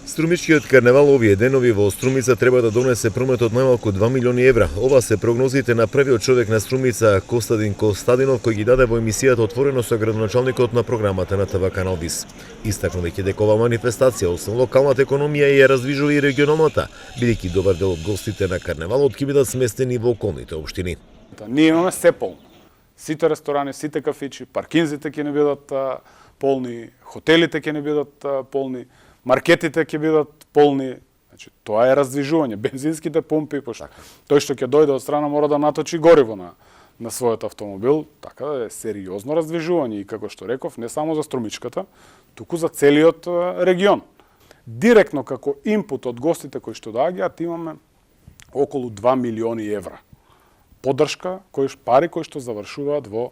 Струмичкиот карнавал овие денови во Струмица треба да донесе промет од најмалку 2 милиони евра. Ова се прогнозите на првиот човек на Струмица, Костадин Костадинов, кој ги даде во емисијата Отворено со градоначалникот на програмата на ТВ Канал Вис. Истакнувајќи дека ова манифестација, освен локалната економија, ја раздвижува и регионалната, бидејќи добар дел од гостите на карнавалот ќе бидат сместени во околните општини. Ние имаме се полно. Сите ресторани, сите кафичи, паркинзите ќе не бидат полни, хотелите ќе не бидат полни, маркетите ќе бидат полни. Значи, тоа е раздвижување. Бензинските помпи, пошто тој што ќе дојде од страна мора да наточи гориво на својот автомобил, така да е сериозно раздвижување и како што реков, не само за Струмичката, туку за целиот регион. Директно како инпут од гостите кои што доаѓаат имаме околу 2 милиони евра. Поддршка, пари кои што завршуваат во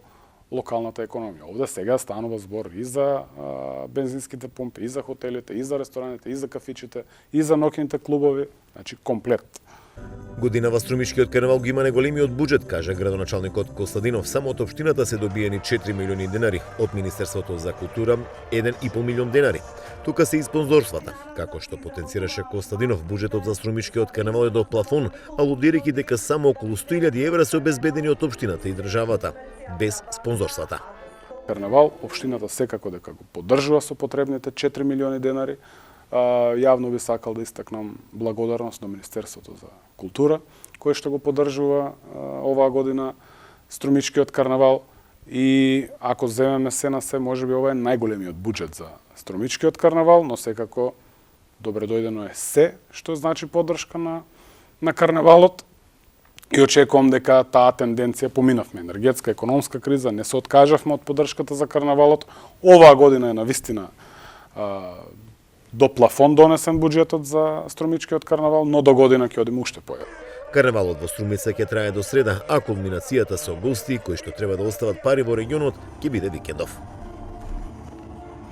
локалната економија. Овде сега станува збор и за бензинските помпи, и за хотелите, и за рестораните, и за кафичите, и за ноќните клубови, значи комплет. Годинава Струмичкиот карнавал го има најголемиот буџет, кажа градоначалникот Костадинов. Само од општината се добиени 4 милиони денари, од Министерството за култура 1,5 милион денари. Тука се и спонзорствата. Како што потенцираше Костадинов, буџетот за Струмичкиот карнавал е до плафон, алудирајќи дека само околу 100.000 евра се обезбедени од општината и државата, без спонзорствата. Карнавал, општината секако дека го поддржува со потребните 4 милиони денари. Јавно би сакал да истакнам благодарност на Министерството за култура, кое што го поддржува оваа година Струмичкиот карнавал. И ако земеме се на се, можеби ова е најголемиот буџет за Струмичкиот карнавал, но секако добре дојдено е се што значи поддршка на карнавалот. И очекувам дека таа тенденција поминавме. Енергетска, економска криза, не се откажавме од поддршката за карнавалот. Оваа година е навистина до плафон донесен буџетот за Струмичкиот карнавал, но до година ќе одиме уште појавно. Карнавалот во Струмица ќе трае до среда, а кулминацијата со гости кои што треба да остават пари во регионот ќе биде викендов.